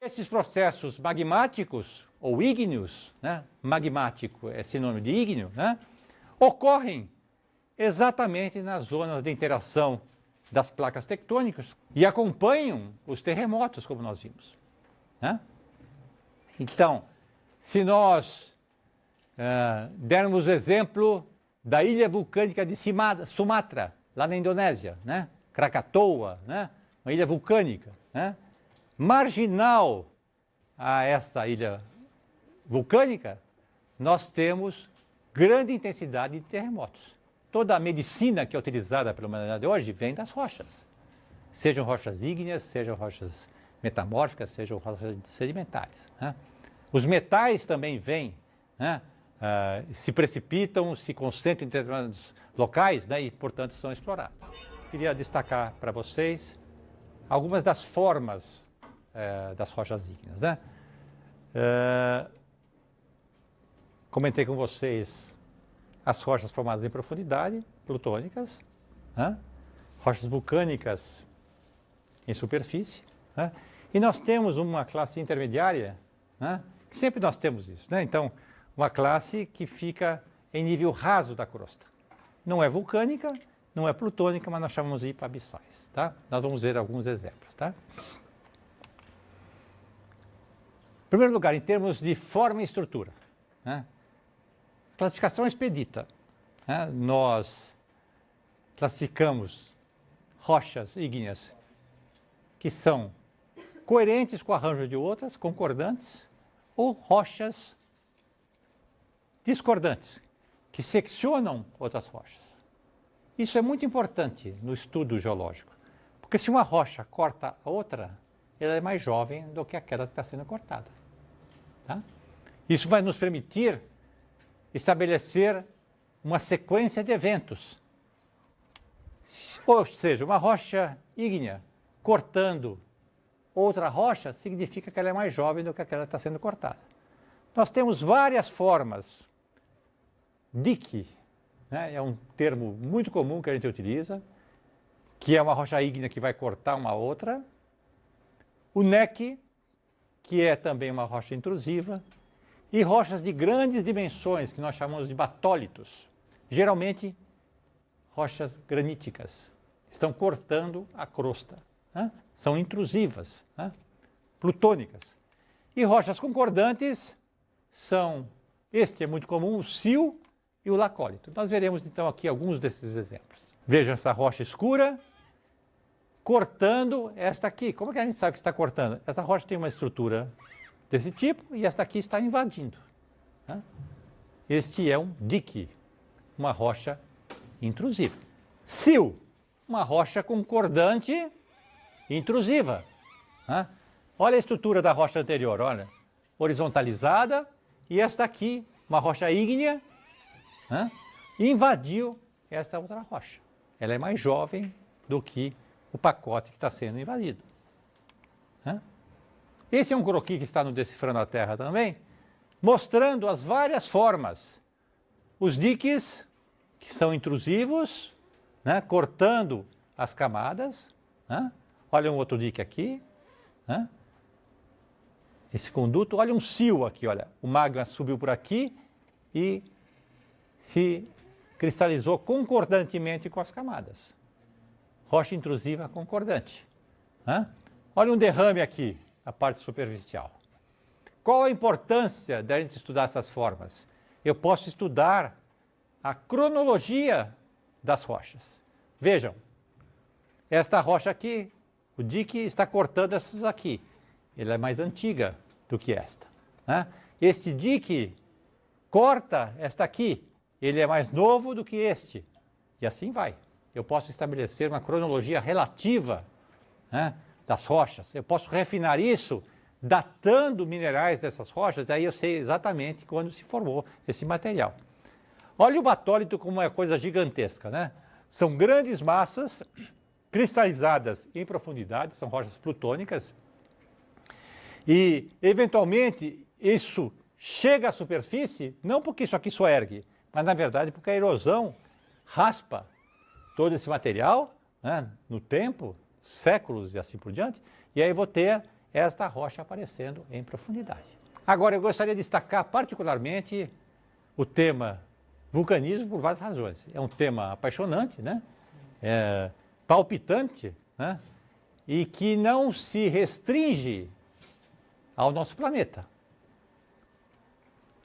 Esses processos magmáticos, ou ígneos, né? Magmático é sinônimo de ígneo, né? Ocorrem exatamente nas zonas de interação das placas tectônicas e acompanham os terremotos, como nós vimos, né? Então, se nós dermos o exemplo da ilha vulcânica de Sumatra, lá na Indonésia, né? Krakatoa, né? Uma ilha vulcânica, né? Marginal a essa ilha vulcânica, nós temos grande intensidade de terremotos. Toda a medicina que é utilizada pela humanidade hoje vem das rochas. Sejam rochas ígneas, sejam rochas metamórficas, sejam rochas sedimentares, né? Os metais também vêm, né? Se precipitam, se concentram em determinados locais, né? E, portanto, são explorados. Queria destacar para vocês algumas das formas das rochas ígneas, né? Comentei com vocês as rochas formadas em profundidade, plutônicas, né? Rochas vulcânicas em superfície, né? E nós temos uma classe intermediária, né? Que sempre nós temos isso, né? Então, uma classe que fica em nível raso da crosta. Não é vulcânica, não é plutônica, mas nós chamamos de hipoabissais, tá? Nós vamos ver alguns exemplos, tá? Em primeiro lugar, em termos de forma e estrutura, né? Classificação expedita, né? Nós classificamos rochas ígneas que são coerentes com o arranjo de outras, concordantes, ou rochas discordantes, que seccionam outras rochas. Isso é muito importante no estudo geológico, porque se uma rocha corta a outra, ela é mais jovem do que aquela que está sendo cortada, tá? Isso vai nos permitir estabelecer uma sequência de eventos. Ou seja, uma rocha ígnea cortando outra rocha significa que ela é mais jovem do que aquela que está sendo cortada. Nós temos várias formas. Dike, né, é um termo muito comum que a gente utiliza, que é uma rocha ígnea que vai cortar uma outra. O nek, que é também uma rocha intrusiva, e rochas de grandes dimensões, que nós chamamos de batólitos, geralmente rochas graníticas, estão cortando a crosta, né? São intrusivas, né? Plutônicas. E rochas concordantes são, este é muito comum, o sil e o lacólito. Nós veremos então aqui alguns desses exemplos. Vejam essa rocha escura cortando esta aqui. Como é que a gente sabe que está cortando? Essa rocha tem uma estrutura desse tipo e esta aqui está invadindo, né? Este é um dike, uma rocha intrusiva. Sil, uma rocha concordante intrusiva, né? Olha a estrutura da rocha anterior, olha, horizontalizada, e esta aqui, uma rocha ígnea, né? Invadiu esta outra rocha. Ela é mais jovem do que o pacote que está sendo invadido, né? Esse é um croquis que está no Decifrando a Terra também, mostrando as várias formas. Os diques, que são intrusivos, né, cortando as camadas, né? Olha um outro dique aqui, né? Esse conduto, olha um sil aqui, olha, o magma subiu por aqui e se cristalizou concordantemente com as camadas. Rocha intrusiva concordante, né? Olha um derrame aqui, a parte superficial. Qual a importância da gente estudar essas formas? Eu posso estudar a cronologia das rochas. Vejam, esta rocha aqui, o dique está cortando essas aqui. Ela é mais antiga do que esta, né? Este dique corta esta aqui. Ele é mais novo do que este. E assim vai. Eu posso estabelecer uma cronologia relativa, né, das rochas. Eu posso refinar isso datando minerais dessas rochas, aí eu sei exatamente quando se formou esse material. Olha o batólito como é uma coisa gigantesca, né? São grandes massas cristalizadas em profundidade, são rochas plutônicas, e eventualmente isso chega à superfície, não porque isso aqui soergue, mas na verdade porque a erosão raspa todo esse material, né, no tempo, séculos e assim por diante, e aí eu vou ter esta rocha aparecendo em profundidade. Agora, eu gostaria de destacar particularmente o tema vulcanismo por várias razões. É um tema apaixonante, né? Palpitante, né? E que não se restringe ao nosso planeta.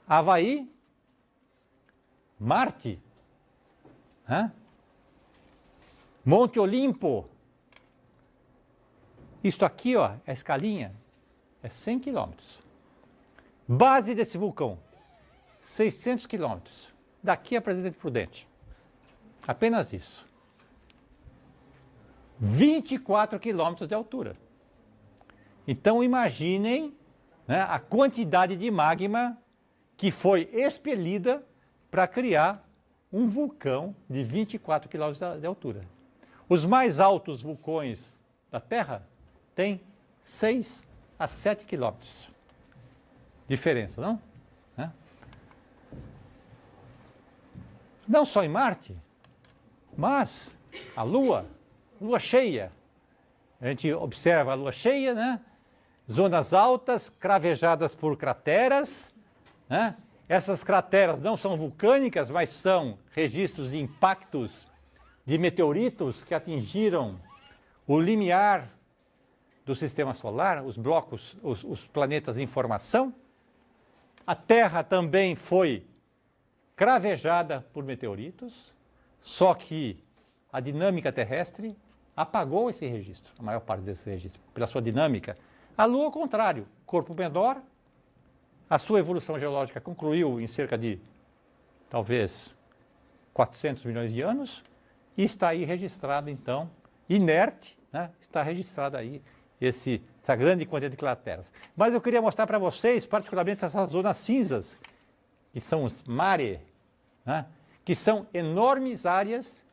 Havaí, Marte, né? Monte Olimpo. Isto aqui, ó, é a escalinha, é 100 quilômetros. Base desse vulcão, 600 quilômetros. Daqui a Presidente Prudente. Apenas isso. 24 quilômetros de altura. Então imaginem, né, a quantidade de magma que foi expelida para criar um vulcão de 24 quilômetros de altura. Os mais altos vulcões da Terra têm 6 a 7 quilômetros. Diferença, não? Não só em Marte, mas a Lua cheia. A gente observa a Lua cheia, né? Zonas altas, cravejadas por crateras, né? Essas crateras não são vulcânicas, mas são registros de impactos de meteoritos que atingiram o limiar do sistema solar, os blocos, os planetas em formação. A Terra também foi cravejada por meteoritos, só que a dinâmica terrestre apagou esse registro, a maior parte desse registro, pela sua dinâmica. A Lua, ao contrário, corpo menor, a sua evolução geológica concluiu em cerca de, talvez, 400 milhões de anos, e está aí registrado, então, inerte, né? Está registrado aí essa grande quantidade de crateras. Mas eu queria mostrar para vocês, particularmente essas zonas cinzas, que são os mare, né? Que são enormes áreas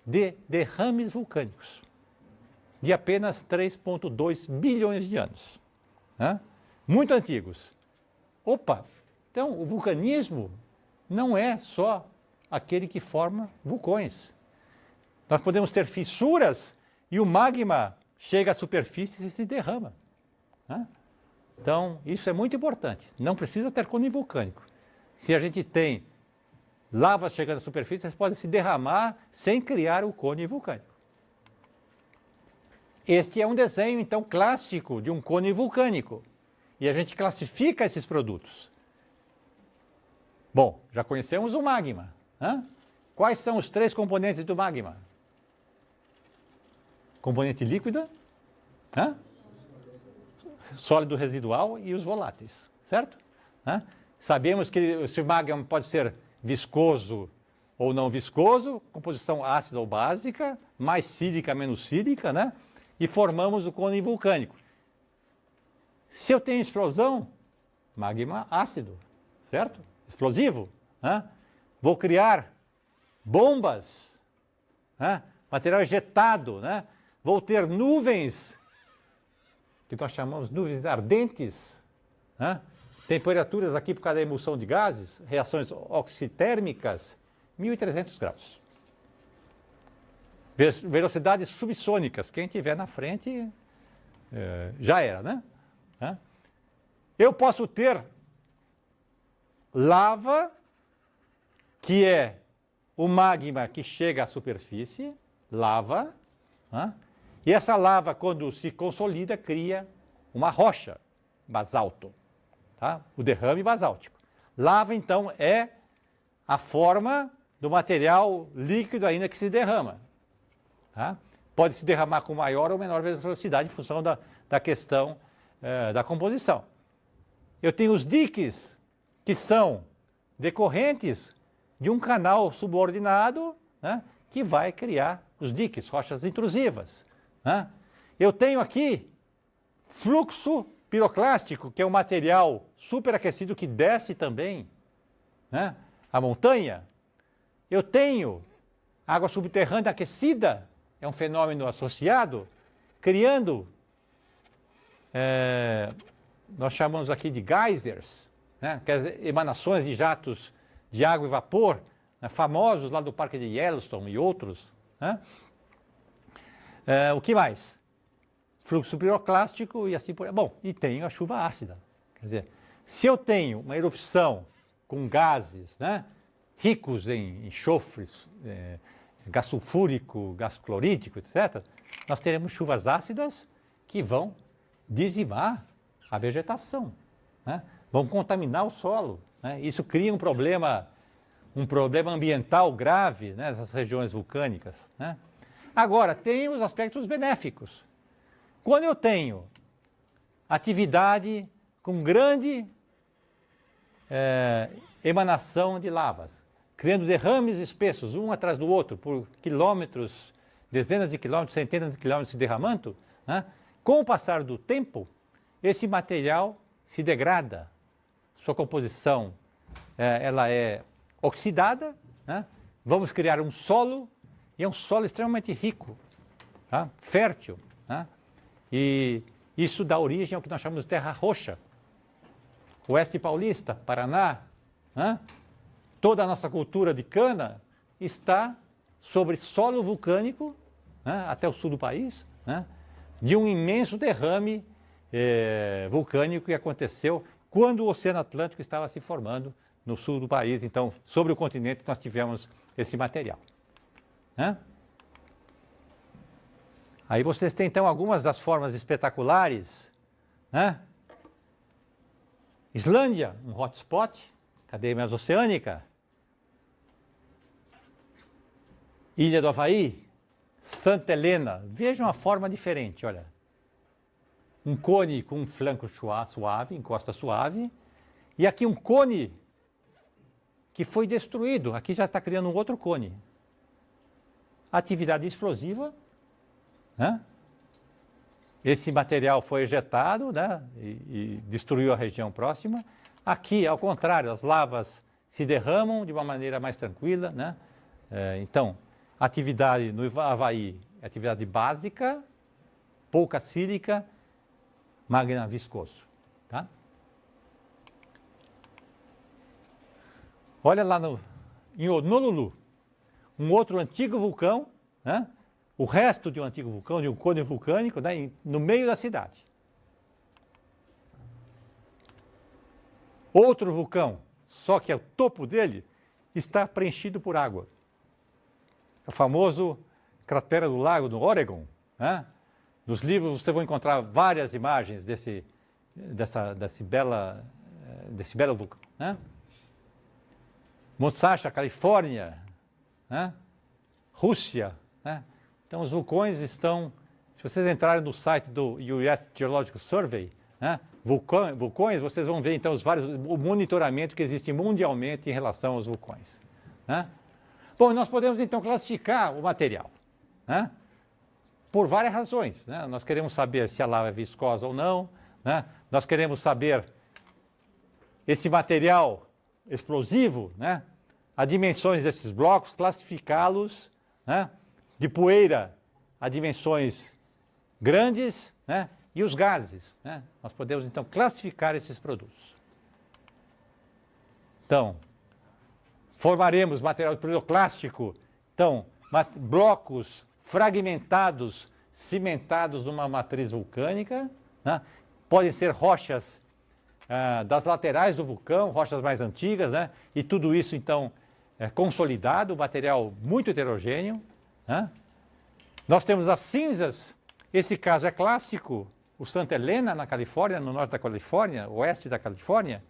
de derrames vulcânicos, de apenas 3,2 bilhões de anos, né? Muito antigos. Opa, então o vulcanismo não é só aquele que forma vulcões. Nós podemos ter fissuras e o magma chega à superfície e se derrama, né? Então, isso é muito importante. Não precisa ter cone vulcânico. Se a gente tem lavas chegando à superfície, elas podem se derramar sem criar o cone vulcânico. Este é um desenho, então, clássico de um cone vulcânico. E a gente classifica esses produtos. Bom, já conhecemos o magma, né? Quais são os 3 componentes do magma? Componente líquida, né? Sólido residual e os voláteis, certo? Né? Sabemos que esse magma pode ser viscoso ou não viscoso, composição ácida ou básica, mais sílica, menos sílica, né? E formamos o cone vulcânico. Se eu tenho explosão, magma ácido, certo? Explosivo, né? Vou criar bombas, né? Material ejetado, né? Vou ter nuvens, que nós chamamos de nuvens ardentes, né? Temperaturas aqui por causa da emulsão de gases, reações oxitérmicas, 1.300 graus. Velocidades subsônicas, quem tiver na frente já era, né? Eu posso ter lava, que é o magma que chega à superfície, lava, né? E essa lava, quando se consolida, cria uma rocha, basalto, tá? O derrame basáltico. Lava, então, é a forma do material líquido ainda que se derrama, tá? Pode se derramar com maior ou menor velocidade em função da questão da composição. Eu tenho os diques, que são decorrentes de um canal subordinado, né, que vai criar os diques, rochas intrusivas, né? Eu tenho aqui fluxo piroclástico, que é um material superaquecido que desce também, né, a montanha. Eu tenho água subterrânea aquecida, é um fenômeno associado, criando, nós chamamos aqui de geysers, né, que é emanações de jatos de água e vapor, né, famosos lá do Parque de Yellowstone e outros, né? O que mais? fluxo piroclástico e assim por aí. Bom, e tenho a chuva ácida. Quer dizer, se eu tenho uma erupção com gases, né, ricos em enxofres, gás sulfúrico, gás clorídrico, etc., nós teremos chuvas ácidas que vão dizimar a vegetação, né? Vão contaminar o solo, né? Isso cria um problema ambiental grave, né, nessas regiões vulcânicas, né? Agora, tem os aspectos benéficos. Quando eu tenho atividade com grande emanação de lavas, criando derrames espessos, um atrás do outro, por quilômetros, dezenas de quilômetros, centenas de quilômetros se derramando, né? Com o passar do tempo, esse material se degrada, sua composição ela é oxidada, né? Vamos criar um solo, e é um solo extremamente rico, tá? Fértil, né? E isso dá origem ao que nós chamamos de terra roxa. Oeste Paulista, Paraná, né? Toda a nossa cultura de cana está sobre solo vulcânico, né? Até o sul do país, né? De um imenso derrame vulcânico que aconteceu quando o Oceano Atlântico estava se formando no sul do país. Então, sobre o continente, nós tivemos esse material, né? Aí vocês têm, então, algumas das formas espetaculares, né? Islândia, um hotspot, cadeia mesoceânica. Ilha do Havaí, Santa Helena, vejam a forma diferente, olha. Um cone com um flanco suave, encosta suave, e aqui um cone que foi destruído, aqui já está criando um outro cone. Atividade explosiva, né? Esse material foi ejetado, né? E destruiu a região próxima. Aqui, ao contrário, as lavas se derramam de uma maneira mais tranquila, né? Então, atividade no Havaí, atividade básica, pouca sílica, magma viscoso, tá? Olha lá em Honolulu, um outro antigo vulcão, né? O resto de um antigo vulcão, de um cone vulcânico, né? No meio da cidade. Outro vulcão, só que o topo dele está preenchido por água. O famoso cratera do lago no Oregon, né? Nos livros você vai encontrar várias imagens desse belo vulcão, né? Musashi, Califórnia, né? Rússia, né? Então os vulcões estão, se vocês entrarem no site do US Geological Survey, né? Vulcões, vocês vão ver então o monitoramento que existe mundialmente em relação aos vulcões, né? Bom, nós podemos então classificar o material, né? Por várias razões, né? Nós queremos saber se a lava é viscosa ou não, né? Nós queremos saber esse material explosivo, né? As dimensões desses blocos, classificá-los, né? De poeira a dimensões grandes, né? E os gases, né? Nós podemos então classificar esses produtos. Então, formaremos material piroclástico, então, blocos fragmentados, cimentados numa matriz vulcânica, né? Podem ser rochas das laterais do vulcão, rochas mais antigas, né? E tudo isso, então, consolidado, material muito heterogêneo, né? Nós temos as cinzas, esse caso é clássico, o Santa Helena, na Califórnia, no norte da Califórnia, oeste da Califórnia,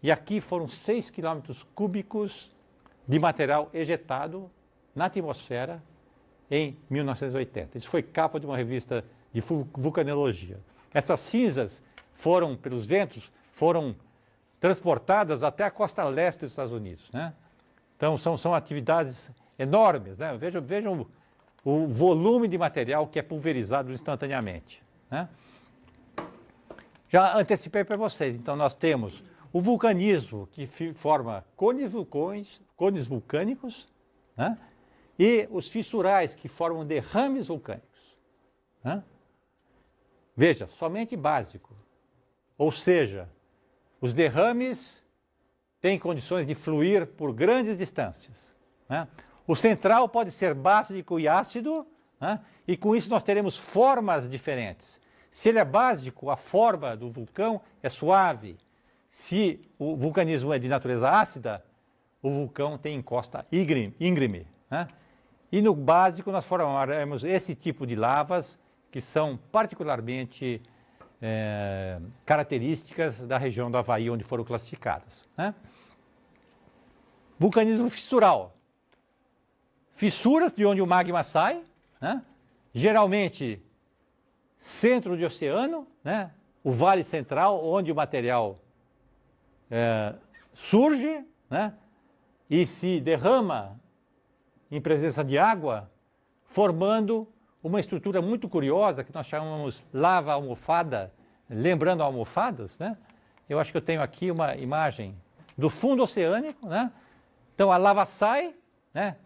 e aqui foram 6 quilômetros cúbicos de material ejetado na atmosfera em 1980. Isso foi capa de uma revista de vulcanologia. Essas cinzas foram, pelos ventos, foram transportadas até a costa leste dos Estados Unidos, né? Então, são atividades enormes, né? Vejam o volume de material que é pulverizado instantaneamente, né? Já antecipei para vocês, então nós temos o vulcanismo, que forma cones vulcânicos, né? E os fissurais, que formam derrames vulcânicos, né? Veja, somente básico. Ou seja, os derrames têm condições de fluir por grandes distâncias, né? O central pode ser básico e ácido, né? E com isso nós teremos formas diferentes. Se ele é básico, a forma do vulcão é suave. Se o vulcanismo é de natureza ácida, o vulcão tem encosta íngreme. Né? E no básico nós formaremos esse tipo de lavas que são particularmente características da região do Havaí onde foram classificadas. Né? Vulcanismo fissural. Fissuras de onde o magma sai, né? Geralmente centro de oceano, né? O vale central onde o material surge, né? E se derrama em presença de água, formando uma estrutura muito curiosa que nós chamamos lava almofada, lembrando almofadas, né? Eu acho que eu tenho aqui uma imagem do fundo oceânico, né? Então a lava sai, né?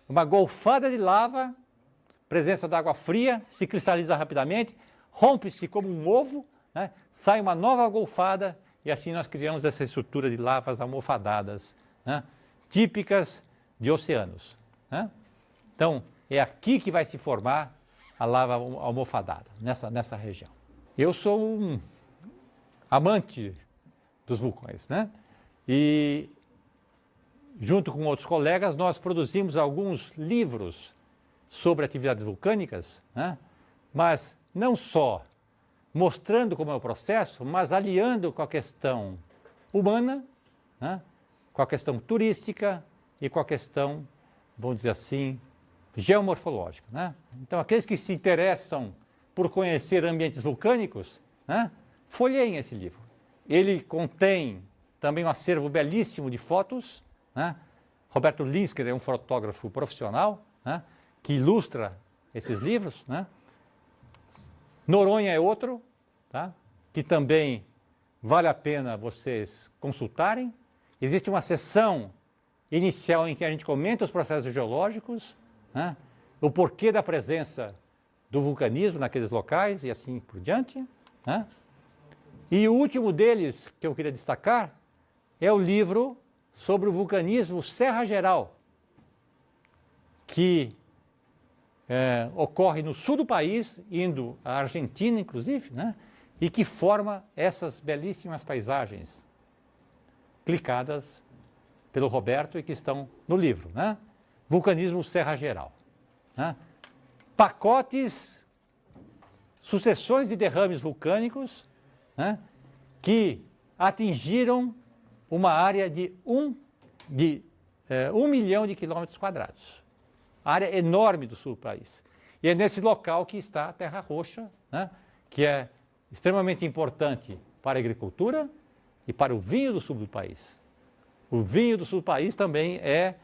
Uma golfada de lava, presença da água fria, se cristaliza rapidamente, rompe-se como um ovo, né? Sai uma nova golfada e assim nós criamos essa estrutura de lavas almofadadas, né? Típicas de oceanos. Né? Então, é aqui que vai se formar a lava almofadada, nessa região. Eu sou um amante dos vulcões, né? E, junto com outros colegas, nós produzimos alguns livros sobre atividades vulcânicas, né? Mas não só mostrando como é o processo, mas aliando com a questão humana, né? Com a questão turística e com a questão, vamos dizer assim, geomorfológica. Né? Então, aqueles que se interessam por conhecer ambientes vulcânicos, né? Folheiem esse livro. Ele contém também um acervo belíssimo de fotos. Né? Roberto Linsker é um fotógrafo profissional, né? Que ilustra esses livros. Né? Noronha é outro, tá? Que também vale a pena vocês consultarem. Existe uma seção inicial em que a gente comenta os processos geológicos, né? O porquê da presença do vulcanismo naqueles locais e assim por diante. Né? E o último deles que eu queria destacar é o livro sobre o vulcanismo Serra Geral, que ocorre no sul do país, indo à Argentina, inclusive, né? E que forma essas belíssimas paisagens clicadas pelo Roberto e que estão no livro. Né? Vulcanismo Serra Geral. Né? Pacotes, sucessões de derrames vulcânicos, né? Que atingiram uma área de 1 milhão de quilômetros quadrados. Área enorme do sul do país. E é nesse local que está a Terra Roxa, né? Que é extremamente importante para a agricultura e para o vinho do sul do país. O vinho do sul do país também é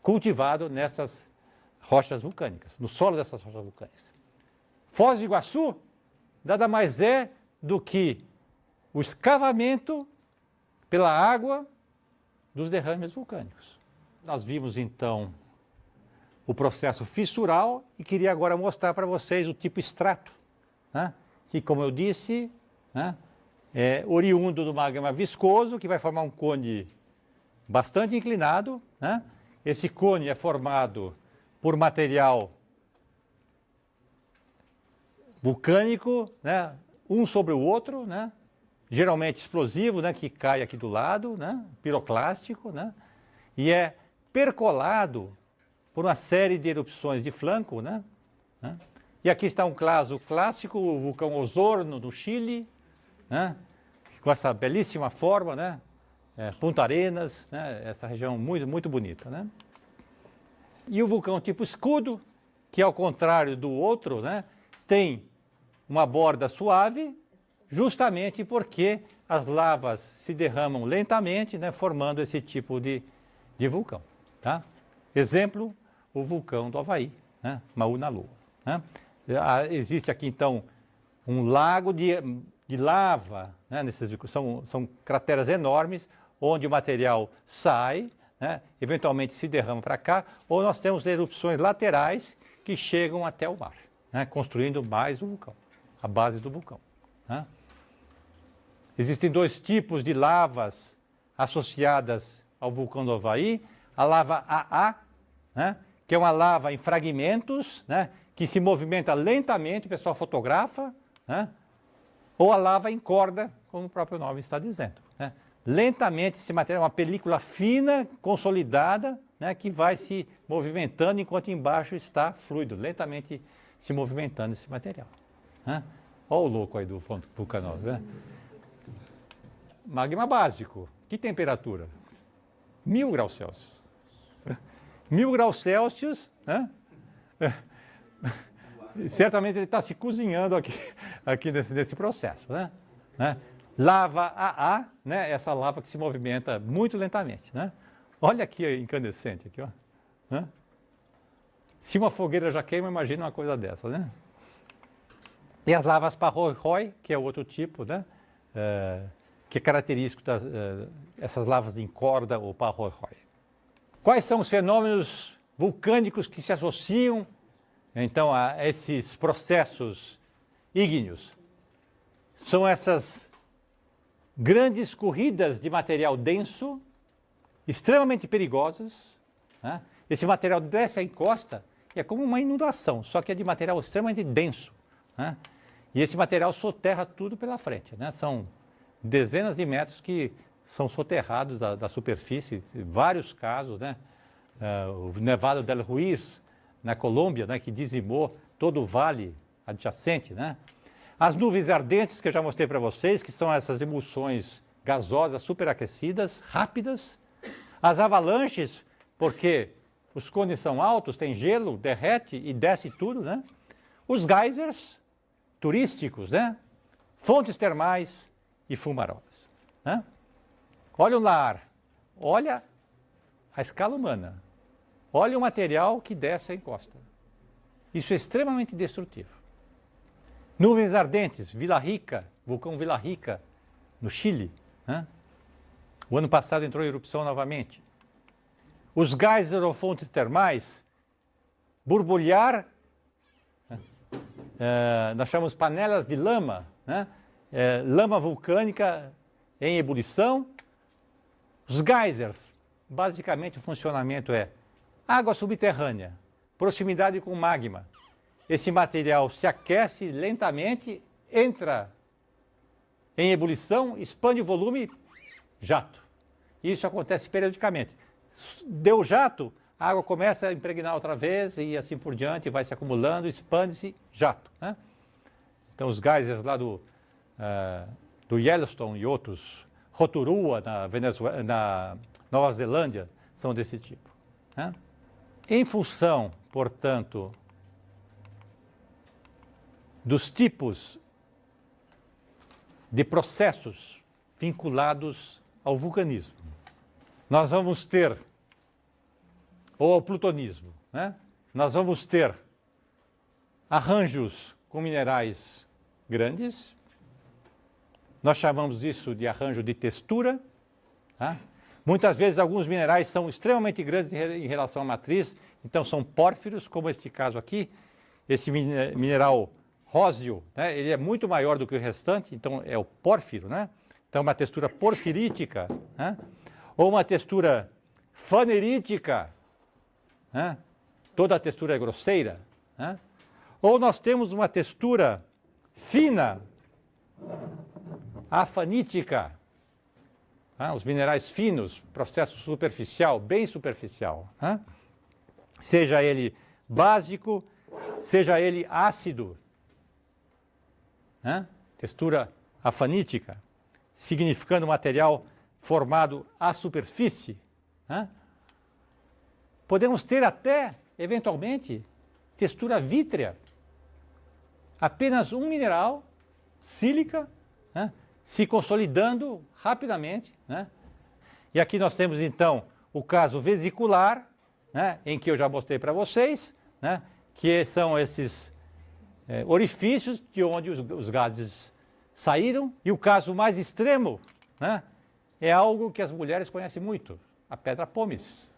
cultivado nessas rochas vulcânicas, no solo dessas rochas vulcânicas. Foz do Iguaçu nada mais é do que o escavamento pela água dos derrames vulcânicos. Nós vimos então o processo fissural e queria agora mostrar para vocês o tipo extrato, né? Que, como eu disse, né? É oriundo do magma viscoso, que vai formar um cone bastante inclinado. Né? Esse cone é formado por material vulcânico, né? Um sobre o outro, né? Geralmente explosivo, né? Que cai aqui do lado, né? Piroclástico, né? E é percolado por uma série de erupções de flanco. Né? E aqui está um caso clássico, o vulcão Osorno, no Chile, né? Com essa belíssima forma, né? Punta Arenas, né? Essa região muito, muito bonita. Né? E o vulcão tipo escudo, que ao contrário do outro, né? Tem uma borda suave, justamente porque as lavas se derramam lentamente, né? Formando esse tipo de vulcão. Tá? Exemplo, o vulcão do Havaí, né? Mauna Loa. Né? Existe aqui então um lago de lava, né? São crateras enormes, onde o material sai, né? Eventualmente se derrama para cá, ou nós temos erupções laterais que chegam até o mar, né? Construindo mais o vulcão, a base do vulcão. Né? Existem dois tipos de lavas associadas ao vulcão do Havaí, a lava AA, né? Que é uma lava em fragmentos, né? que se movimenta lentamente, o pessoal fotografa, né? Ou a lava encorda, como o próprio nome está dizendo, né? Lentamente esse material é uma película fina, consolidada, né, que vai se movimentando enquanto embaixo está fluido, lentamente se movimentando esse material. Né? Olha o louco aí do vulcanólogo. Né? Magma básico, que temperatura? 1000 graus Celsius. 1000 graus Celsius, né? Certamente ele está se cozinhando aqui nesse processo. Né? Lava AA, né? Essa lava que se movimenta muito lentamente. Né? Olha aqui a incandescente. Aqui, ó. Né? Se uma fogueira já queima, imagina uma coisa dessa. Né? E as lavas Parroy, que é outro tipo, né? Que é característico essas lavas em corda ou Parroy. Quais são os fenômenos vulcânicos que se associam, então, a esses processos ígneos? São essas grandes corridas de material denso, extremamente perigosas. Né? Esse material desce a encosta e é como uma inundação, só que é de material extremamente denso. Né? E esse material soterra tudo pela frente. Né? São dezenas de metros que são soterrados da superfície, vários casos. Né? O Nevado del Ruiz, na Colômbia, né? Que dizimou todo o vale adjacente. Né? As nuvens ardentes, que eu já mostrei para vocês, que são essas emulsões gasosas superaquecidas, rápidas. As avalanches, porque os cones são altos, tem gelo, derrete e desce tudo. Né? Os geysers turísticos, né? Fontes termais e fumarolas. Né? Olha o lar, olha a escala humana, olha o material que desce a encosta. Isso é extremamente destrutivo. Nuvens ardentes, Vila Rica, vulcão Vila Rica, no Chile. Né? O ano passado entrou em erupção novamente. Os geysers ou fontes termais, borbulhar, nós chamamos panelas de lama, né? Lama vulcânica em ebulição. Os geysers, basicamente o funcionamento é água subterrânea, proximidade com magma. Esse material se aquece lentamente, entra em ebulição, expande o volume, jato. Isso acontece periodicamente. Deu jato, a água começa a impregnar outra vez e assim por diante, vai se acumulando, expande-se, jato. Né? Então os geysers lá do Yellowstone e outros, Rotorua na Nova Zelândia, são desse tipo. Né? Em função, portanto, dos tipos de processos vinculados ao vulcanismo, nós vamos ter, ou ao plutonismo, né? Nós vamos ter arranjos com minerais grandes, nós chamamos isso de arranjo de textura. Tá? Muitas vezes alguns minerais são extremamente grandes em relação à matriz, então são pórfiros, como este caso aqui. Esse mineral róseo, né, ele é muito maior do que o restante, então é o pórfiro, né? Então uma textura porfirítica, né? Ou uma textura fanerítica, né? Toda a textura é grosseira. Né? Ou nós temos uma textura fina, afanítica, os minerais finos, processo superficial, bem superficial. Né? Seja ele básico, seja ele ácido. Né? Textura afanítica, significando material formado à superfície. Né? Podemos ter até, eventualmente, textura vítrea. Apenas um mineral, sílica, né? Se consolidando rapidamente. Né? E aqui nós temos, então, o caso vesicular, né? Em que eu já mostrei para vocês, né? Que são esses orifícios de onde os gases saíram. E o caso mais extremo, né? É algo que as mulheres conhecem muito, a pedra pómez.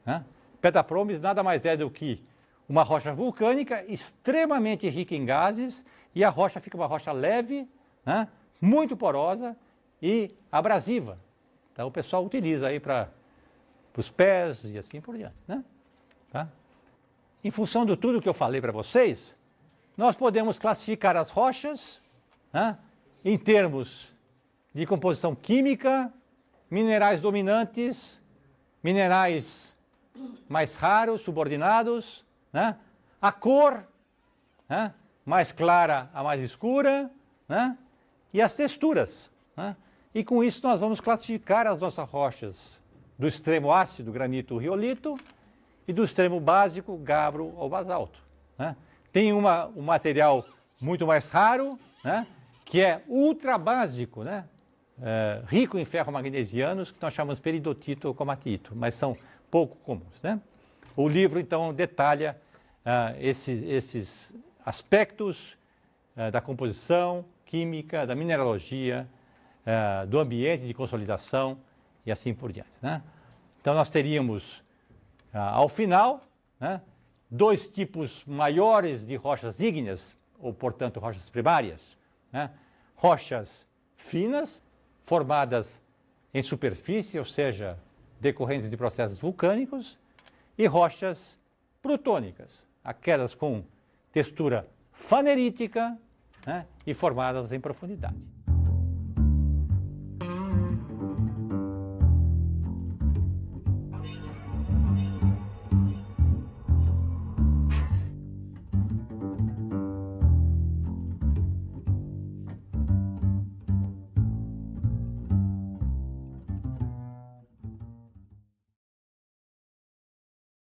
Né? Pedra pómez nada mais é do que uma rocha vulcânica extremamente rica em gases, e a rocha fica uma rocha leve, né? Muito porosa e abrasiva. Então o pessoal utiliza aí para os pés e assim por diante. Né? Tá? em função de tudo que eu falei para vocês, nós podemos classificar as rochas, né, em termos de composição química, minerais dominantes, minerais mais raros, subordinados, né, a cor, né, mais clara a mais escura, né, e as texturas. Né, e com isso nós vamos classificar as nossas rochas do extremo ácido, granito, riolito, e do extremo básico, gabbro ou basalto. Né. Tem um material muito mais raro, né, que é ultra básico, né, rico em ferromagnesianos, que nós chamamos peridotito ou comatito, mas são pouco comuns. Né. O livro, então, detalha esses aspectos da composição química, da mineralogia, do ambiente de consolidação e assim por diante. Né. Então, nós teríamos, ao final, né, dois tipos maiores de rochas ígneas, ou, portanto, rochas primárias. Né. Rochas finas, formadas em superfície, ou seja, decorrentes de processos vulcânicos, e rochas plutônicas, aquelas com textura fanerítica, né, e formadas em profundidade.